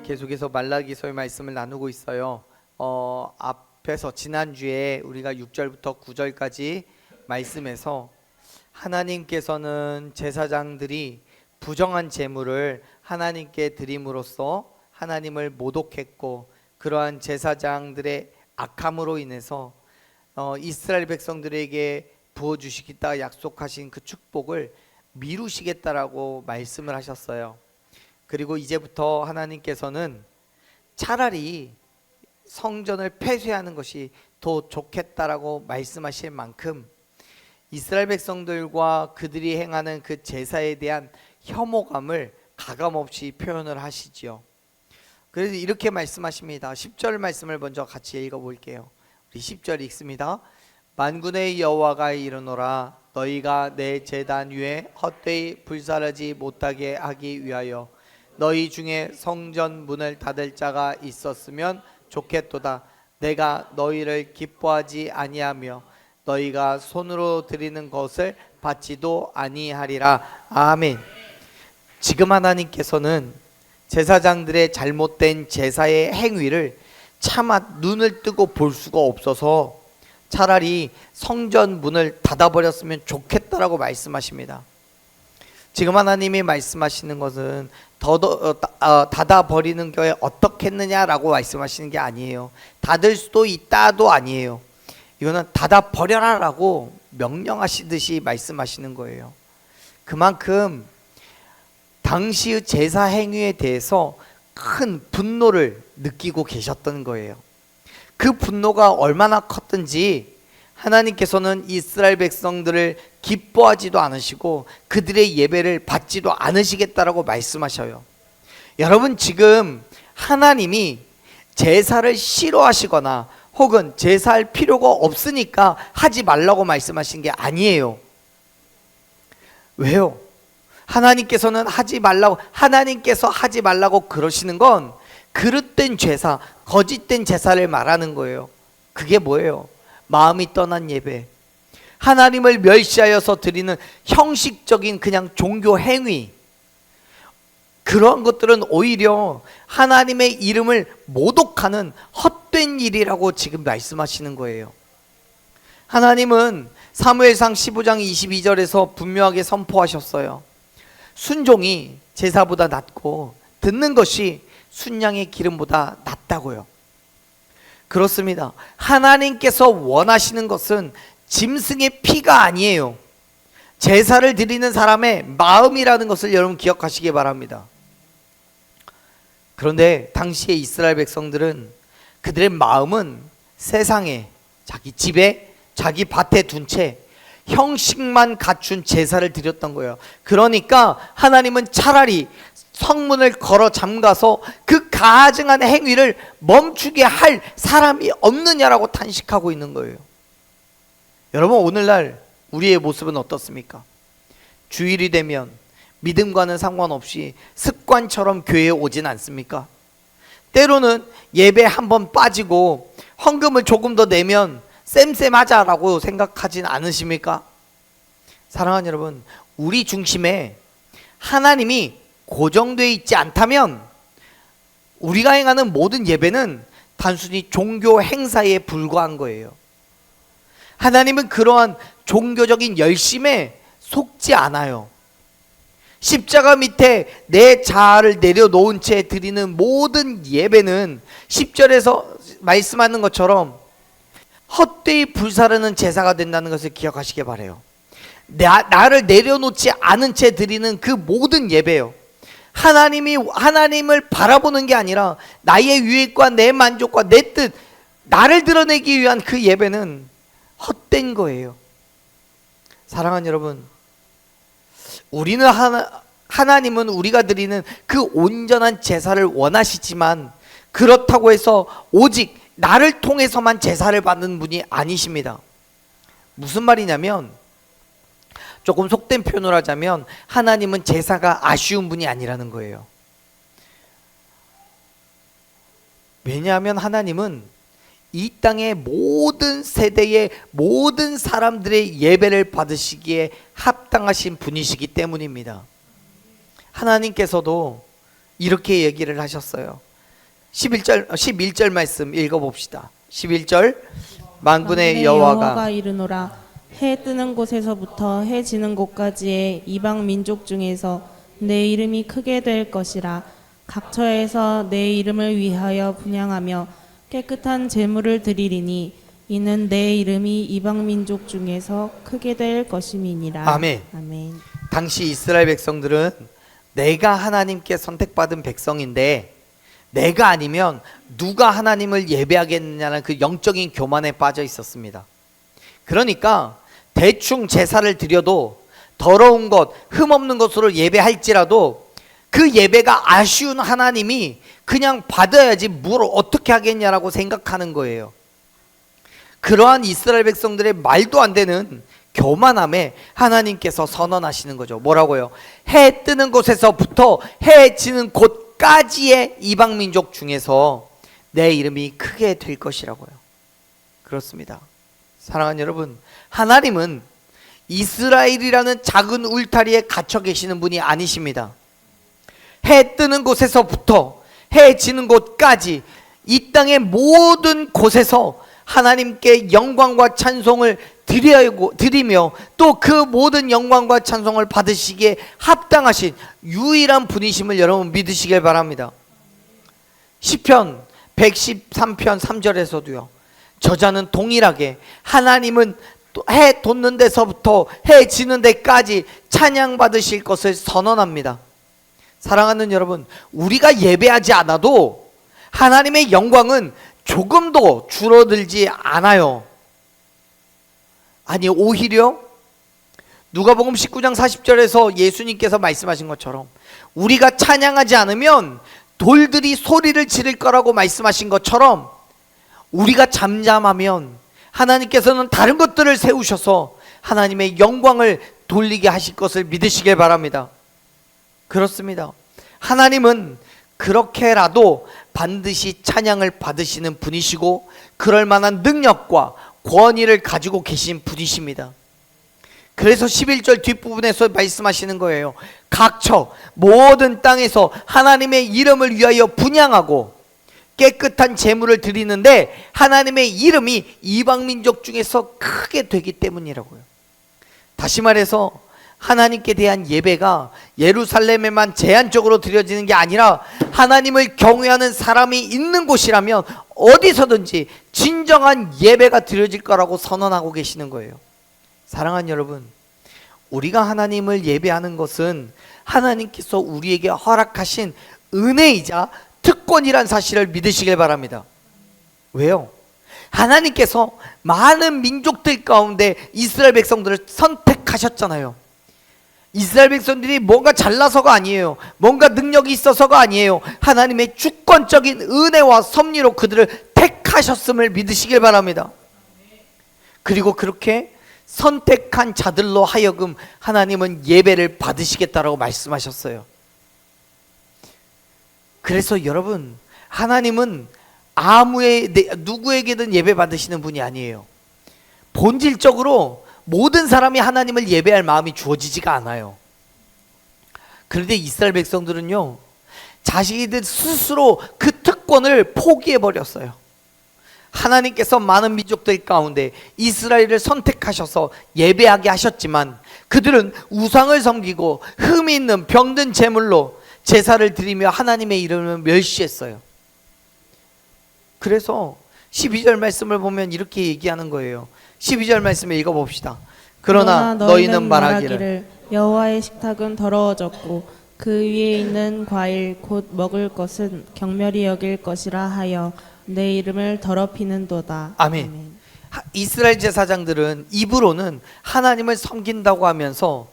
계속해서 말라기서의 말씀을 나누고 있어요. 앞에서 지난주에 우리가 6절부터 9절까지 말씀에서 하나님께서는 제사장들이 부정한 제물을 하나님께 드림으로써 하나님을 모독했고, 그러한 제사장들의 악함으로 인해서 이스라엘 백성들에게 부어주시겠다 약속하신 그 축복을 미루시겠다라고 말씀을 하셨어요. 그리고 이제부터 하나님께서는 차라리 성전을 폐쇄하는 것이 더 좋겠다라고 말씀하실 만큼 이스라엘 백성들과 그들이 행하는 그 제사에 대한 혐오감을 가감없이 표현을 하시지요. 그래서 이렇게 말씀하십니다. 10절 말씀을 먼저 같이 읽어볼게요. 우리 10절 읽습니다. 만군의 여호와가 이르노라, 너희가 내 제단 위에 헛되이 불사르지 못하게 하기 위하여 너희 중에 성전 문을 닫을 자가 있었으면 좋겠도다. 내가 너희를 기뻐하지 아니하며 너희가 손으로 드리는 것을 받지도 아니하리라. 아멘. 지금 하나님께서는 제사장들의 잘못된 제사의 행위를 차마 눈을 뜨고 볼 수가 없어서 차라리 성전 문을 닫아버렸으면 좋겠다라고 말씀하십니다. 지금 하나님이 말씀하시는 것은 닫아버리는 게 어떻겠느냐라고 말씀하시는 게 아니에요. 닫을 수도 있다도 아니에요. 이거는 닫아버려라 라고 명령하시듯이 말씀하시는 거예요. 그만큼 당시의 제사 행위에 대해서 큰 분노를 느끼고 계셨던 거예요. 그 분노가 얼마나 컸든지 하나님께서는 이스라엘 백성들을 기뻐하지도 않으시고 그들의 예배를 받지도 않으시겠다라고 말씀하셔요. 여러분, 지금 하나님이 제사를 싫어하시거나 혹은 제사할 필요가 없으니까 하지 말라고 말씀하신 게 아니에요. 왜요? 하나님께서 하지 말라고 그러시는 건 그릇된 제사, 거짓된 제사를 말하는 거예요. 그게 뭐예요? 마음이 떠난 예배, 하나님을 멸시하여서 드리는 형식적인 그냥 종교 행위, 그런 것들은 오히려 하나님의 이름을 모독하는 헛된 일이라고 지금 말씀하시는 거예요. 하나님은 사무엘상 15장 22절에서 분명하게 선포하셨어요. 순종이 제사보다 낫고 듣는 것이 순양의 기름보다 낫다고요. 그렇습니다. 하나님께서 원하시는 것은 짐승의 피가 아니에요. 제사를 드리는 사람의 마음이라는 것을 여러분 기억하시기 바랍니다. 그런데 당시의 이스라엘 백성들은 그들의 마음은 세상에, 자기 집에, 자기 밭에 둔 채 형식만 갖춘 제사를 드렸던 거예요. 그러니까 하나님은 차라리 성문을 걸어 잠가서 그 가증한 행위를 멈추게 할 사람이 없느냐라고 탄식하고 있는 거예요. 여러분, 오늘날 우리의 모습은 어떻습니까? 주일이 되면 믿음과는 상관없이 습관처럼 교회에 오진 않습니까? 때로는 예배 한번 빠지고 헌금을 조금 더 내면 쌤쌤하자라고 생각하진 않으십니까? 사랑하는 여러분, 우리 중심에 하나님이 고정되어 있지 않다면 우리가 행하는 모든 예배는 단순히 종교 행사에 불과한 거예요. 하나님은 그러한 종교적인 열심에 속지 않아요. 십자가 밑에 내 자아를 내려놓은 채 드리는 모든 예배는 10절에서 말씀하는 것처럼 헛되이 불사르는 제사가 된다는 것을 기억하시기 바라요. 나를 내려놓지 않은 채 드리는 그 모든 예배요, 하나님을 바라보는 게 아니라 나의 유익과 내 만족과 내 뜻, 나를 드러내기 위한 그 예배는 헛된 거예요. 사랑하는 여러분, 하나님은 우리가 드리는 그 온전한 제사를 원하시지만 그렇다고 해서 오직 나를 통해서만 제사를 받는 분이 아니십니다. 무슨 말이냐면, 조금 속된 표현을 하자면 하나님은 제사가 아쉬운 분이 아니라는 거예요. 왜냐하면 하나님은 이 땅의 모든 세대의 모든 사람들의 예배를 받으시기에 합당하신 분이시기 때문입니다. 하나님께서도 이렇게 얘기를 하셨어요. 11절 말씀 읽어봅시다. 11절 만군의 여호와가 이르노라. 해 뜨는 곳에서부터 해 지는 곳까지의 이방 민족 중에서 내 이름이 크게 될 것이라. 각처에서 내 이름을 위하여 분향하며 깨끗한 제물을 드리리니 이는 내 이름이 이방 민족 중에서 크게 될 것임이니라. 아멘. 아멘. 당시 이스라엘 백성들은 내가 하나님께 선택받은 백성인데 내가 아니면 누가 하나님을 예배하겠느냐는 그 영적인 교만에 빠져 있었습니다. 그러니까 대충 제사를 드려도 더러운 것, 흠없는 것으로 예배할지라도 그 예배가 아쉬운 하나님이 그냥 받아야지 뭘 어떻게 하겠냐라고 생각하는 거예요. 그러한 이스라엘 백성들의 말도 안 되는 교만함에 하나님께서 선언하시는 거죠. 뭐라고요? 해 뜨는 곳에서부터 해 지는 곳까지의 이방 민족 중에서 내 이름이 크게 될 것이라고요. 그렇습니다. 사랑하는 여러분, 하나님은 이스라엘이라는 작은 울타리에 갇혀 계시는 분이 아니십니다. 해 뜨는 곳에서부터 해 지는 곳까지 이 땅의 모든 곳에서 하나님께 영광과 찬송을 드리며 또 그 모든 영광과 찬송을 받으시기에 합당하신 유일한 분이심을 여러분 믿으시길 바랍니다. 시편 113편 3절에서도요, 저자는 동일하게 하나님은 해 돋는 데서부터 해 지는 데까지 찬양 받으실 것을 선언합니다. 사랑하는 여러분, 우리가 예배하지 않아도 하나님의 영광은 조금도 줄어들지 않아요. 아니, 오히려 누가복음 19장 40절에서 예수님께서 말씀하신 것처럼 우리가 찬양하지 않으면 돌들이 소리를 지를 거라고 말씀하신 것처럼 우리가 잠잠하면 하나님께서는 다른 것들을 세우셔서 하나님의 영광을 돌리게 하실 것을 믿으시길 바랍니다. 그렇습니다. 하나님은 그렇게라도 반드시 찬양을 받으시는 분이시고 그럴 만한 능력과 권위를 가지고 계신 분이십니다. 그래서 11절 뒷부분에서 말씀하시는 거예요. 각처 모든 땅에서 하나님의 이름을 위하여 분향하고 깨끗한 제물을 드리는데 하나님의 이름이 이방민족 중에서 크게 되기 때문이라고요. 다시 말해서 하나님께 대한 예배가 예루살렘에만 제한적으로 드려지는 게 아니라 하나님을 경외하는 사람이 있는 곳이라면 어디서든지 진정한 예배가 드려질 거라고 선언하고 계시는 거예요. 사랑하는 여러분, 우리가 하나님을 예배하는 것은 하나님께서 우리에게 허락하신 은혜이자 특권이란 사실을 믿으시길 바랍니다. 왜요? 하나님께서 많은 민족들 가운데 이스라엘 백성들을 선택하셨잖아요. 이스라엘 백성들이 뭔가 잘나서가 아니에요. 뭔가 능력이 있어서가 아니에요. 하나님의 주권적인 은혜와 섭리로 그들을 택하셨음을 믿으시길 바랍니다. 그리고 그렇게 선택한 자들로 하여금 하나님은 예배를 받으시겠다라고 말씀하셨어요. 그래서 여러분, 하나님은 누구에게든 예배 받으시는 분이 아니에요. 본질적으로 모든 사람이 하나님을 예배할 마음이 주어지지가 않아요. 그런데 이스라엘 백성들은요, 자신들 스스로 그 특권을 포기해버렸어요. 하나님께서 많은 민족들 가운데 이스라엘을 선택하셔서 예배하게 하셨지만 그들은 우상을 섬기고 흠이 있는 병든 제물로 제사를 드리며 하나님의 이름을 멸시했어요. 그래서 12절 말씀을 보면 이렇게 얘기하는 거예요. 12절 말씀을 읽어봅시다. 그러나 너희는 말하기를 여호와의 식탁은 더러워졌고 그 위에 있는 과일 곧 먹을 것은 경멸히 여길 것이라 하여 내 이름을 더럽히는도다. 아멘. 이스라엘 제사장들은 입으로는 하나님을 섬긴다고 하면서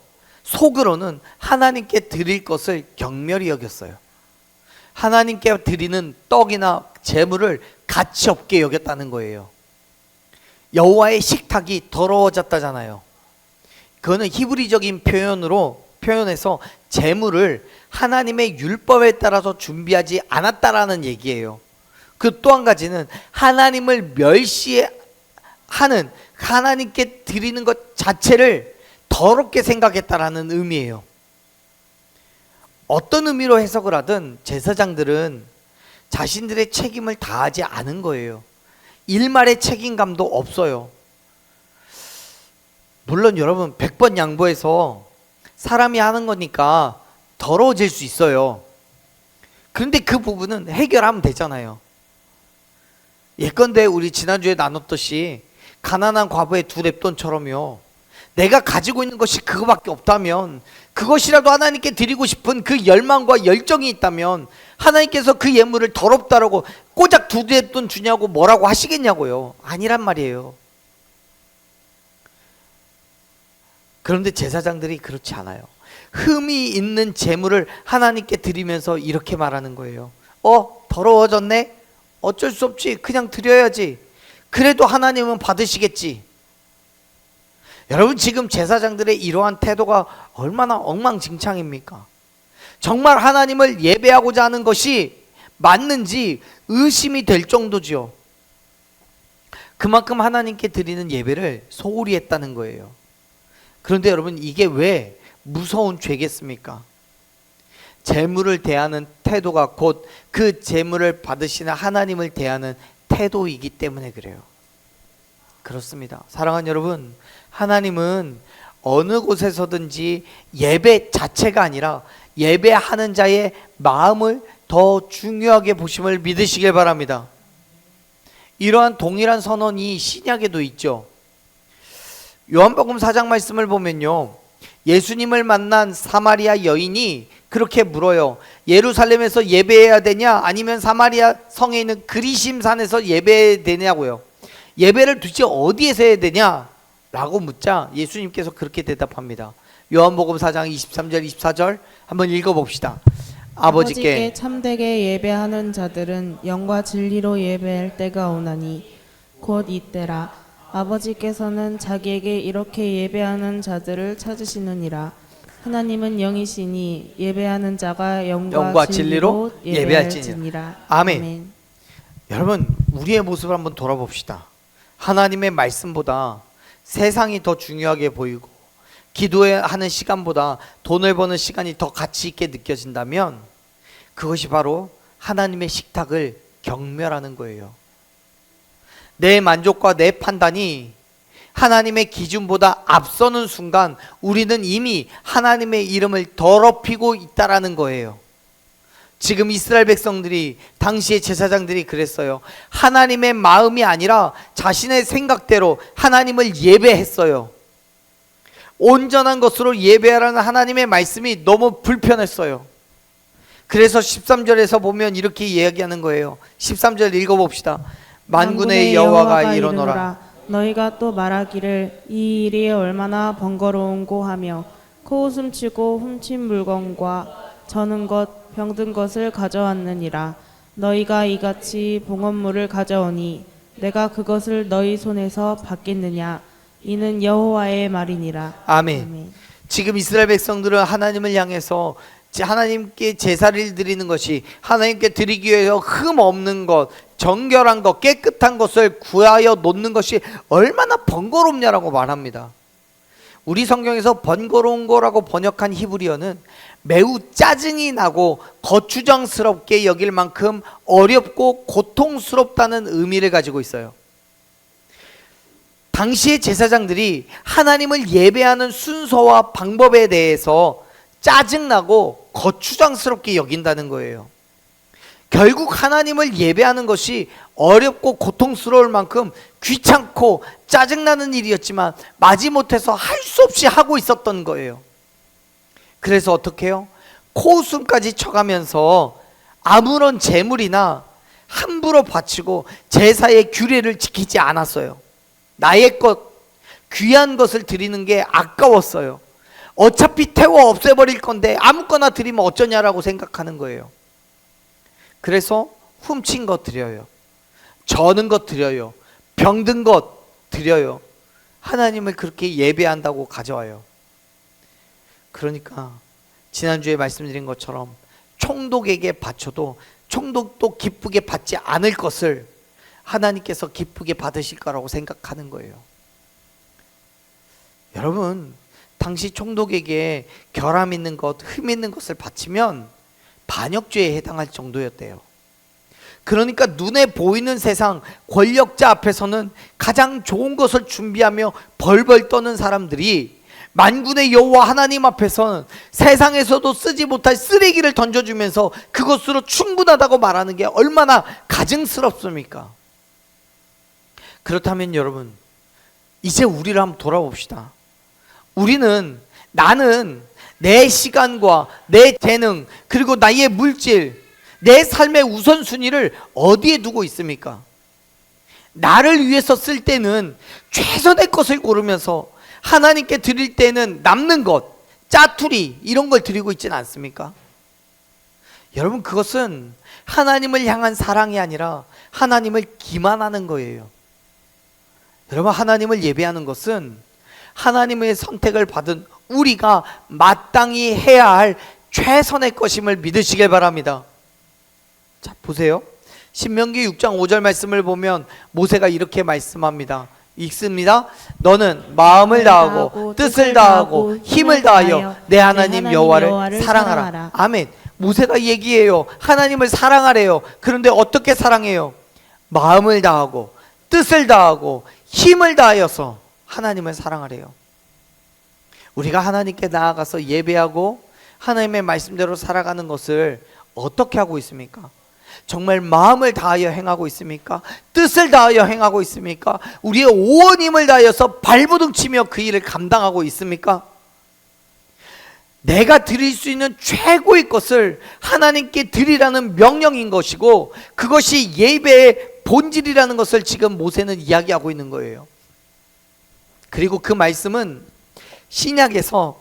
속으로는 하나님께 드릴 것을 경멸히 여겼어요. 하나님께 드리는 떡이나 제물을 가치 없게 여겼다는 거예요. 여호와의 식탁이 더러워졌다잖아요. 그거는 히브리적인 표현에서 제물을 하나님의 율법에 따라서 준비하지 않았다라는 얘기예요. 그 또 한 가지는 하나님을 멸시하는, 하나님께 드리는 것 자체를 더럽게 생각했다라는 의미예요. 어떤 의미로 해석을 하든 제사장들은 자신들의 책임을 다하지 않은 거예요. 일말의 책임감도 없어요. 물론 여러분 100번 양보해서 사람이 하는 거니까 더러워질 수 있어요. 그런데 그 부분은 해결하면 되잖아요. 예컨대 우리 지난주에 나눴듯이 가난한 과부의 두 렙돈처럼요, 내가 가지고 있는 것이 그거밖에 없다면, 그것이라도 하나님께 드리고 싶은 그 열망과 열정이 있다면 하나님께서 그 예물을 더럽다라고 꼬작 두 렙돈 주냐고 뭐라고 하시겠냐고요. 아니란 말이에요. 그런데 제사장들이 그렇지 않아요. 흠이 있는 제물을 하나님께 드리면서 이렇게 말하는 거예요. 더러워졌네? 어쩔 수 없지. 그냥 드려야지. 그래도 하나님은 받으시겠지. 여러분, 지금 제사장들의 이러한 태도가 얼마나 엉망진창입니까? 정말 하나님을 예배하고자 하는 것이 맞는지 의심이 될 정도지요. 그만큼 하나님께 드리는 예배를 소홀히 했다는 거예요. 그런데 여러분, 이게 왜 무서운 죄겠습니까? 재물을 대하는 태도가 곧 그 재물을 받으시는 하나님을 대하는 태도이기 때문에 그래요. 그렇습니다. 사랑하는 여러분, 하나님은 어느 곳에서든지 예배 자체가 아니라 예배하는 자의 마음을 더 중요하게 보심을 믿으시길 바랍니다. 이러한 동일한 선언이 신약에도 있죠. 요한복음 4장 말씀을 보면요, 예수님을 만난 사마리아 여인이 그렇게 물어요. 예루살렘에서 예배해야 되냐, 아니면 사마리아 성에 있는 그리심산에서 예배해야 되냐고요. 예배를 도대체 어디에서 해야 되냐 라고 묻자 예수님께서 그렇게 대답합니다. 요한복음 4장 23절 24절 한번 읽어봅시다. 아버지께 참되게 예배하는 자들은 영과 진리로 예배할 때가 오나니 곧 이때라. 아버지께서는 자기에게 이렇게 예배하는 자들을 찾으시느니라. 하나님은 영이시니 예배하는 자가 영과 진리로 예배할지니라. 아멘. 여러분, 우리의 모습을 한번 돌아봅시다. 하나님의 말씀보다 세상이 더 중요하게 보이고 기도하는 시간보다 돈을 버는 시간이 더 가치 있게 느껴진다면 그것이 바로 하나님의 식탁을 경멸하는 거예요. 내 만족과 내 판단이 하나님의 기준보다 앞서는 순간 우리는 이미 하나님의 이름을 더럽히고 있다라는 거예요. 지금 이스라엘 백성들이, 당시의 제사장들이 그랬어요. 하나님의 마음이 아니라 자신의 생각대로 하나님을 예배했어요. 온전한 것으로 예배하라는 하나님의 말씀이 너무 불편했어요. 그래서 13절에서 보면 이렇게 이야기하는 거예요. 13절 읽어봅시다. 만군의 여호와가 이르노라. 너희가 또 말하기를 이 일이 얼마나 번거로운고 하며 코웃음 치고 훔친 물건과 저는 것 병든 것을 가져왔느니라. 너희가 이같이 봉헌물을 가져오니 내가 그것을 너희 손에서 받겠느냐. 이는 여호와의 말이니라. 아멘. 지금 이스라엘 백성들은 하나님을 향해서 하나님께 제사를 드리는 것이, 하나님께 드리기 위해서 흠 없는 것, 정결한 것, 깨끗한 것을 구하여 놓는 것이 얼마나 번거롭냐라고 말합니다. 우리 성경에서 번거로운 거라고 번역한 히브리어는 매우 짜증이 나고 거추장스럽게 여길 만큼 어렵고 고통스럽다는 의미를 가지고 있어요. 당시의 제사장들이 하나님을 예배하는 순서와 방법에 대해서 짜증나고 거추장스럽게 여긴다는 거예요. 결국 하나님을 예배하는 것이 어렵고 고통스러울 만큼 귀찮고 짜증나는 일이었지만 마지못해서 할 수 없이 하고 있었던 거예요. 그래서 어떻게 해요? 코웃음까지 쳐가면서 아무런 재물이나 함부로 바치고 제사의 규례를 지키지 않았어요. 나의 것, 귀한 것을 드리는 게 아까웠어요. 어차피 태워 없애버릴 건데 아무거나 드리면 어쩌냐라고 생각하는 거예요. 그래서 훔친 것 드려요. 저는 것 드려요. 병든 것 드려요. 하나님을 그렇게 예배한다고 가져와요. 그러니까 지난주에 말씀드린 것처럼 총독에게 바쳐도 총독도 기쁘게 받지 않을 것을 하나님께서 기쁘게 받으실 거라고 생각하는 거예요. 여러분, 당시 총독에게 결함 있는 것, 흠 있는 것을 바치면 반역죄에 해당할 정도였대요. 그러니까 눈에 보이는 세상 권력자 앞에서는 가장 좋은 것을 준비하며 벌벌 떠는 사람들이 만군의 여호와 하나님 앞에서는 세상에서도 쓰지 못할 쓰레기를 던져주면서 그것으로 충분하다고 말하는 게 얼마나 가증스럽습니까? 그렇다면 여러분, 이제 우리를 한번 돌아봅시다. 나는 내 시간과 내 재능, 그리고 나의 물질, 내 삶의 우선순위를 어디에 두고 있습니까? 나를 위해서 쓸 때는 최선의 것을 고르면서 하나님께 드릴 때는 남는 것, 짜투리 이런 걸 드리고 있지는 않습니까? 여러분, 그것은 하나님을 향한 사랑이 아니라 하나님을 기만하는 거예요. 여러분, 하나님을 예배하는 것은 하나님의 선택을 받은 우리가 마땅히 해야 할 최선의 것임을 믿으시길 바랍니다. 자, 보세요. 신명기 6장 5절 말씀을 보면 모세가 이렇게 말씀합니다. 읽습니다. 너는 마음을 다하고 뜻을 다하고 힘을 다하여 내 하나님 여호와를 사랑하라. 아멘. 모세가 얘기해요. 하나님을 사랑하래요. 그런데 어떻게 사랑해요? 마음을 다하고 뜻을 다하고 힘을 다하여서 하나님을 사랑하래요. 우리가 하나님께 나아가서 예배하고 하나님의 말씀대로 살아가는 것을 어떻게 하고 있습니까? 정말 마음을 다하여 행하고 있습니까? 뜻을 다하여 행하고 있습니까? 우리의 온 힘을 다하여서 발버둥치며 그 일을 감당하고 있습니까? 내가 드릴 수 있는 최고의 것을 하나님께 드리라는 명령인 것이고, 그것이 예배의 본질이라는 것을 지금 모세는 이야기하고 있는 거예요. 그리고 그 말씀은 신약에서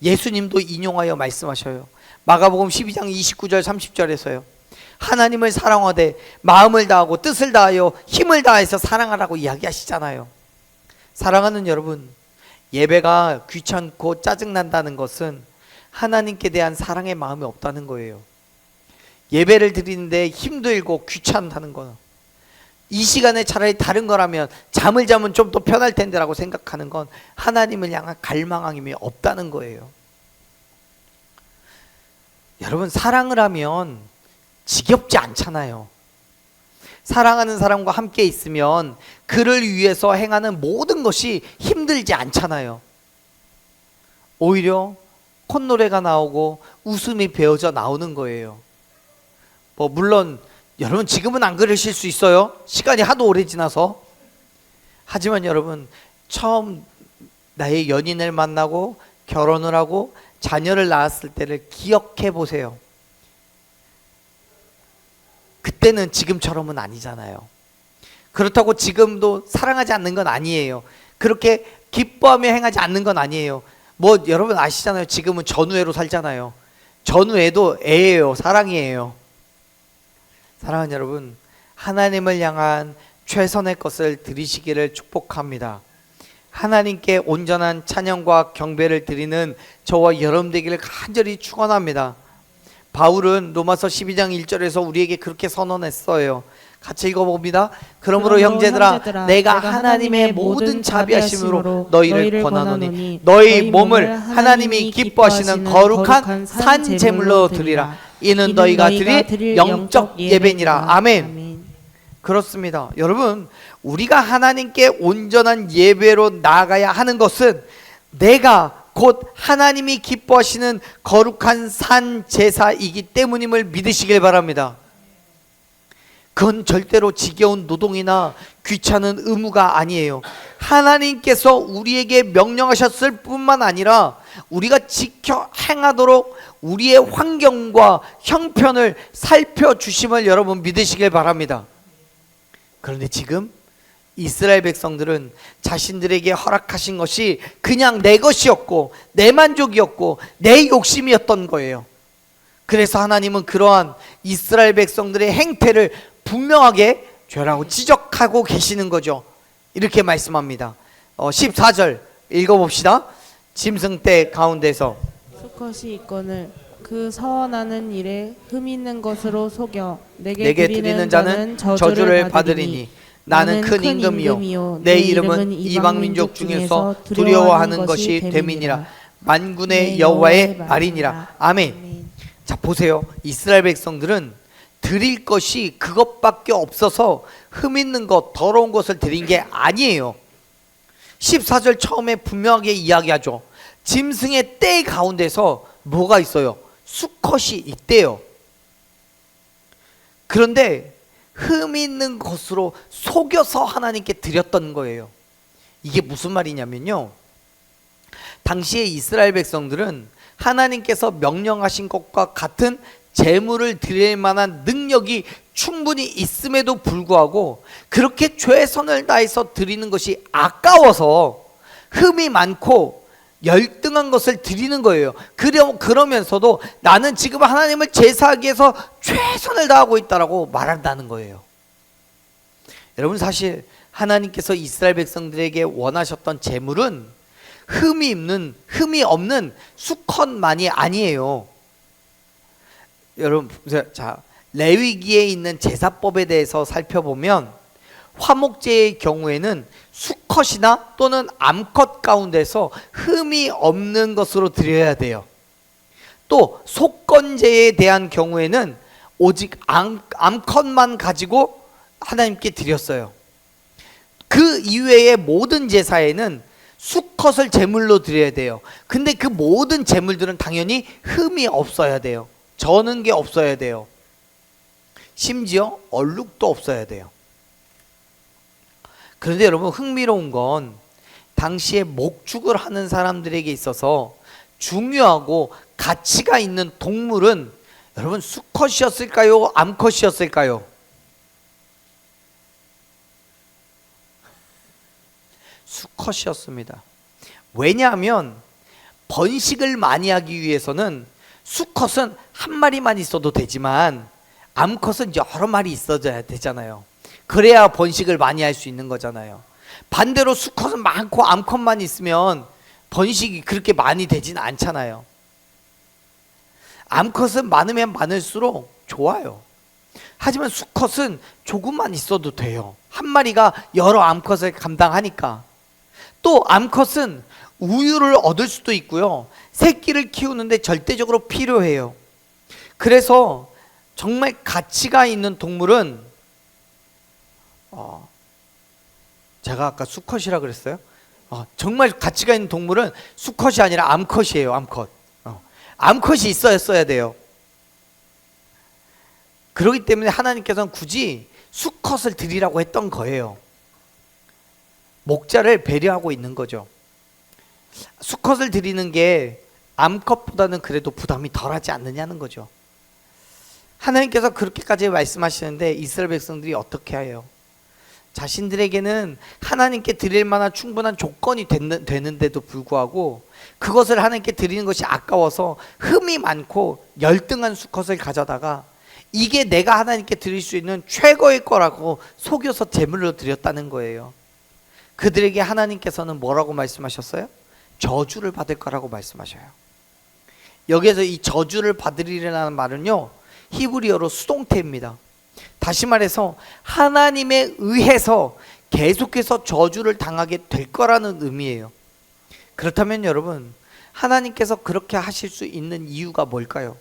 예수님도 인용하여 말씀하셔요. 마가복음 12장 29절 30절에서요. 하나님을 사랑하되 마음을 다하고 뜻을 다하여 힘을 다해서 사랑하라고 이야기하시잖아요. 사랑하는 여러분, 예배가 귀찮고 짜증난다는 것은 하나님께 대한 사랑의 마음이 없다는 거예요. 예배를 드리는데 힘들고 귀찮다는 건, 이 시간에 차라리 다른 거라면 잠을 자면 좀 더 편할 텐데 라고 생각하는 건 하나님을 향한 갈망함이 없다는 거예요. 여러분, 사랑을 하면 지겹지 않잖아요. 사랑하는 사람과 함께 있으면 그를 위해서 행하는 모든 것이 힘들지 않잖아요. 오히려 콧노래가 나오고 웃음이 배어져 나오는 거예요. 물론 여러분, 지금은 안 그러실 수 있어요. 시간이 하도 오래 지나서. 하지만 여러분, 처음 나의 연인을 만나고 결혼을 하고 자녀를 낳았을 때를 기억해 보세요. 그때는 지금처럼은 아니잖아요. 그렇다고 지금도 사랑하지 않는 건 아니에요. 그렇게 기뻐하며 행하지 않는 건 아니에요. 여러분 아시잖아요. 지금은 전우애로 살잖아요. 전우애도 애예요. 사랑이에요. 사랑하는 여러분, 하나님을 향한 최선의 것을 드리시기를 축복합니다. 하나님께 온전한 찬양과 경배를 드리는 저와 여러분 되기를 간절히 축원합니다. 바울은 로마서 12장 1절에서 우리에게 그렇게 선언했어요. 같이 읽어봅니다. 그러므로 형제들아, 내가 하나님의 모든 자비하심으로 너희를 권하노니 너희 몸을 하나님이 기뻐하시는 거룩한 산 제물로 드리라. 이는 너희가 드릴 영적 예배니라. 아멘. 그렇습니다. 여러분, 우리가 하나님께 온전한 예배로 나아가야 하는 것은 내가 곧 하나님이 기뻐하시는 거룩한 산 제사이기 때문임을 믿으시길 바랍니다. 그건 절대로 지겨운 노동이나 귀찮은 의무가 아니에요. 하나님께서 우리에게 명령하셨을 뿐만 아니라 우리가 지켜 행하도록 우리의 환경과 형편을 살펴주심을 여러분 믿으시길 바랍니다. 그런데 지금 이스라엘 백성들은 자신들에게 허락하신 것이 그냥 내 것이었고 내 만족이었고 내 욕심이었던 거예요. 그래서 하나님은 그러한 이스라엘 백성들의 행태를 분명하게 죄라고 지적하고 계시는 거죠. 이렇게 말씀합니다. 14절 읽어봅시다. 짐승 떼 가운데서 수컷이 있거늘 그 서원하는 일에 흠 있는 것으로 속여 내게 드리는 자는 저주를 받으리니 나는 큰 임금이요 내 이름은 이방 민족 중에서 두려워하는 것이 됨이니라. 만군의 여호와의 말이니라. 아멘. 자, 보세요. 이스라엘 백성들은 드릴 것이 그것밖에 없어서 흠 있는 것, 더러운 것을 드린 게 아니에요. 14절 처음에 분명하게 이야기하죠. 짐승의 떼 가운데서 뭐가 있어요? 수컷이 있대요. 그런데 흠 있는 것으로 속여서 하나님께 드렸던 거예요. 이게 무슨 말이냐면요, 당시에 이스라엘 백성들은 하나님께서 명령하신 것과 같은 제물을 드릴 만한 능력이 충분히 있음에도 불구하고 그렇게 최선을 다해서 드리는 것이 아까워서 흠이 많고 열등한 것을 드리는 거예요. 그러면서도 나는 지금 하나님을 제사하기 위해서 최선을 다하고 있다라고 말한다는 거예요. 여러분, 사실 하나님께서 이스라엘 백성들에게 원하셨던 제물은 흠이 없는 수컷만이 아니에요. 여러분, 자, 레위기에 있는 제사법에 대해서 살펴보면 화목제의 경우에는 수컷이나 또는 암컷 가운데서 흠이 없는 것으로 드려야 돼요. 또 속건제에 대한 경우에는 오직 암컷만 가지고 하나님께 드렸어요. 그 이외의 모든 제사에는 수컷을 제물로 드려야 돼요. 근데 그 모든 제물들은 당연히 흠이 없어야 돼요. 저는 게 없어야 돼요. 심지어 얼룩도 없어야 돼요. 그런데 여러분, 흥미로운 건 당시에 목축을 하는 사람들에게 있어서 중요하고 가치가 있는 동물은 여러분 수컷이었을까요? 암컷이었을까요? 수컷이었습니다. 왜냐하면 번식을 많이 하기 위해서는 수컷은 한 마리만 있어도 되지만 암컷은 여러 마리 있어야 되잖아요. 그래야 번식을 많이 할 수 있는 거잖아요. 반대로 수컷은 많고 암컷만 있으면 번식이 그렇게 많이 되진 않잖아요. 암컷은 많으면 많을수록 좋아요. 하지만 수컷은 조금만 있어도 돼요. 한 마리가 여러 암컷을 감당하니까. 또 암컷은 우유를 얻을 수도 있고요, 새끼를 키우는데 절대적으로 필요해요. 그래서 정말 가치가 있는 동물은 제가 아까 수컷이라 그랬어요? 정말 가치가 있는 동물은 수컷이 아니라 암컷이에요. 암컷. 암컷이 있어야 돼요. 그렇기 때문에 하나님께서는 굳이 수컷을 드리라고 했던 거예요. 목자를 배려하고 있는 거죠. 수컷을 드리는 게 암컷보다는 그래도 부담이 덜하지 않느냐는 거죠. 하나님께서 그렇게까지 말씀하시는데 이스라엘 백성들이 어떻게 해요? 자신들에게는 하나님께 드릴 만한 충분한 조건이 되는데도 불구하고 그것을 하나님께 드리는 것이 아까워서 흠이 많고 열등한 수컷을 가져다가 이게 내가 하나님께 드릴 수 있는 최고의 거라고 속여서 제물로 드렸다는 거예요. 그들에게 하나님께서는 뭐라고 말씀하셨어요? 저주를 받을 거라고 말씀하셔요. 여기에서 이 저주를 받으리라는 말은요, 히브리어로 수동태입니다. 다시 말해서 하나님에 의해서 계속해서 저주를 당하게 될 거라는 의미예요. 그렇다면 여러분, 하나님께서 그렇게 하실 수 있는 이유가 뭘까요?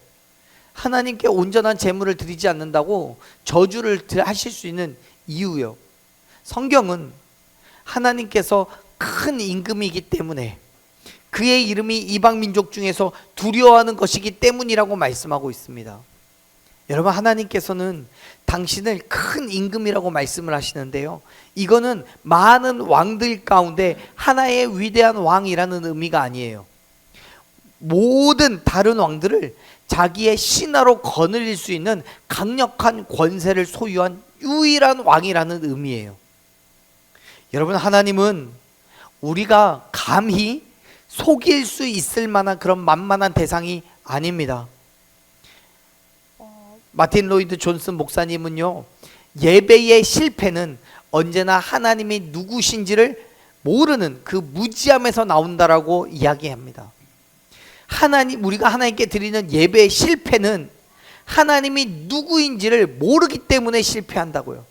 하나님께 온전한 제물을 드리지 않는다고 저주를 하실 수 있는 이유요, 성경은 하나님께서 큰 임금이기 때문에 그의 이름이 이방 민족 중에서 두려워하는 것이기 때문이라고 말씀하고 있습니다. 여러분, 하나님께서는 당신을 큰 임금이라고 말씀을 하시는데요, 이거는 많은 왕들 가운데 하나의 위대한 왕이라는 의미가 아니에요. 모든 다른 왕들을 자기의 신하로 거느릴 수 있는 강력한 권세를 소유한 유일한 왕이라는 의미예요. 여러분, 하나님은 우리가 감히 속일 수 있을 만한 그런 만만한 대상이 아닙니다. 마틴 로이드 존슨 목사님은요, 예배의 실패는 언제나 하나님이 누구신지를 모르는 그 무지함에서 나온다라고 이야기합니다. 우리가 하나님께 드리는 예배의 실패는 하나님이 누구인지를 모르기 때문에 실패한다고요.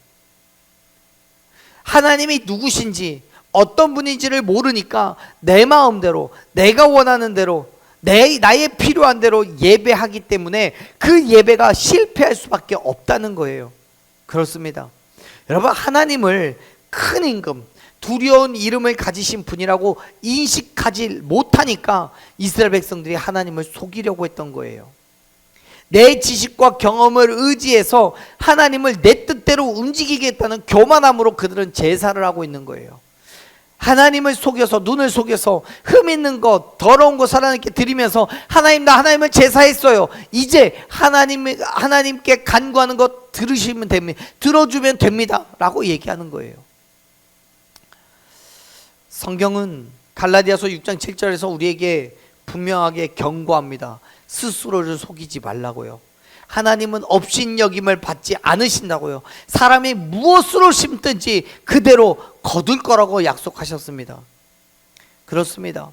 하나님이 누구신지 어떤 분인지를 모르니까 내 마음대로 내가 원하는 대로 나의 필요한 대로 예배하기 때문에 그 예배가 실패할 수밖에 없다는 거예요. 그렇습니다. 여러분, 하나님을 큰 임금, 두려운 이름을 가지신 분이라고 인식하지 못하니까 이스라엘 백성들이 하나님을 속이려고 했던 거예요. 내 지식과 경험을 의지해서 하나님을 내 뜻대로 움직이겠다는 교만함으로 그들은 제사를 하고 있는 거예요. 하나님을 속여서, 눈을 속여서 흠 있는 것, 더러운 것 하나님께 드리면서 하나님, 나 하나님을 제사했어요. 이제 하나님께 간구하는 것 들으시면 됩니다. 들어주면 됩니다 라고 얘기하는 거예요. 성경은 갈라디아서 6장 7절에서 우리에게 분명하게 경고합니다. 스스로를 속이지 말라고요. 하나님은 업신여김을 받지 않으신다고요. 사람이 무엇으로 심든지 그대로 거둘 거라고 약속하셨습니다. 그렇습니다.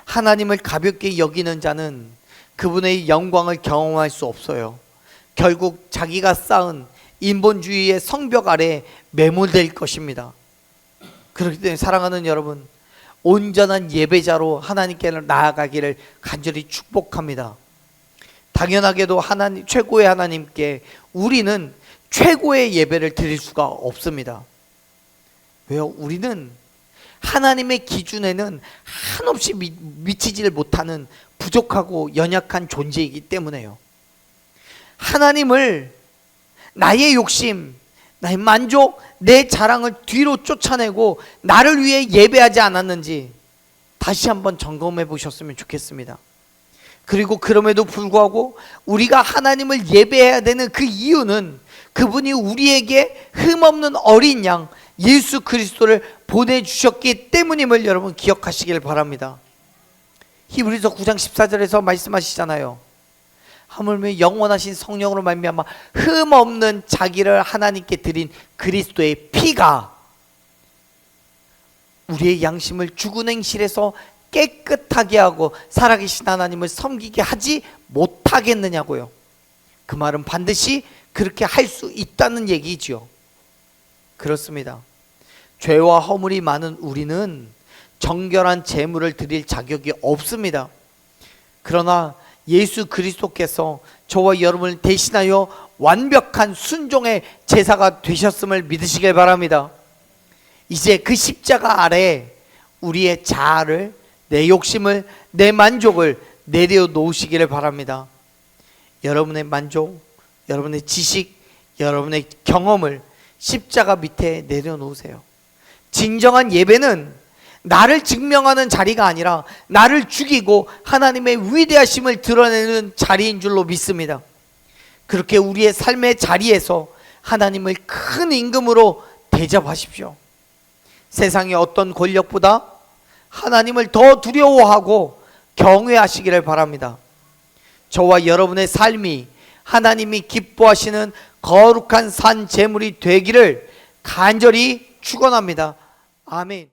하나님을 가볍게 여기는 자는 그분의 영광을 경험할 수 없어요. 결국 자기가 쌓은 인본주의의 성벽 아래 매몰될 것입니다. 그렇기 때문에 사랑하는 여러분, 온전한 예배자로 하나님께 나아가기를 간절히 축복합니다. 당연하게도 하나님, 최고의 하나님께 우리는 최고의 예배를 드릴 수가 없습니다. 왜요? 우리는 하나님의 기준에는 한없이 미치지를 못하는 부족하고 연약한 존재이기 때문에요. 하나님을 나의 욕심, 나의 만족, 내 자랑을 뒤로 쫓아내고 나를 위해 예배하지 않았는지 다시 한번 점검해 보셨으면 좋겠습니다. 그리고 그럼에도 불구하고 우리가 하나님을 예배해야 되는 그 이유는 그분이 우리에게 흠없는 어린 양 예수 그리스도를 보내주셨기 때문임을 여러분 기억하시길 바랍니다. 히브리서 9장 14절에서 말씀하시잖아요. 하물며 영원하신 성령으로 말미암아 흠없는 자기를 하나님께 드린 그리스도의 피가 우리의 양심을 죽은 행실에서 깨끗하게 하고 살아계신 하나님을 섬기게 하지 못하겠느냐고요. 그 말은 반드시 그렇게 할 수 있다는 얘기지요. 그렇습니다. 죄와 허물이 많은 우리는 정결한 제물을 드릴 자격이 없습니다. 그러나 예수 그리스도께서 저와 여러분을 대신하여 완벽한 순종의 제사가 되셨음을 믿으시길 바랍니다. 이제 그 십자가 아래 우리의 자아를, 내 욕심을, 내 만족을 내려놓으시기를 바랍니다. 여러분의 만족, 여러분의 지식, 여러분의 경험을 십자가 밑에 내려놓으세요. 진정한 예배는 나를 증명하는 자리가 아니라 나를 죽이고 하나님의 위대하심을 드러내는 자리인 줄로 믿습니다. 그렇게 우리의 삶의 자리에서 하나님을 큰 임금으로 대접하십시오. 세상의 어떤 권력보다 하나님을 더 두려워하고 경외하시기를 바랍니다. 저와 여러분의 삶이 하나님이 기뻐하시는 거룩한 산 제물이 되기를 간절히 축원합니다. 아멘.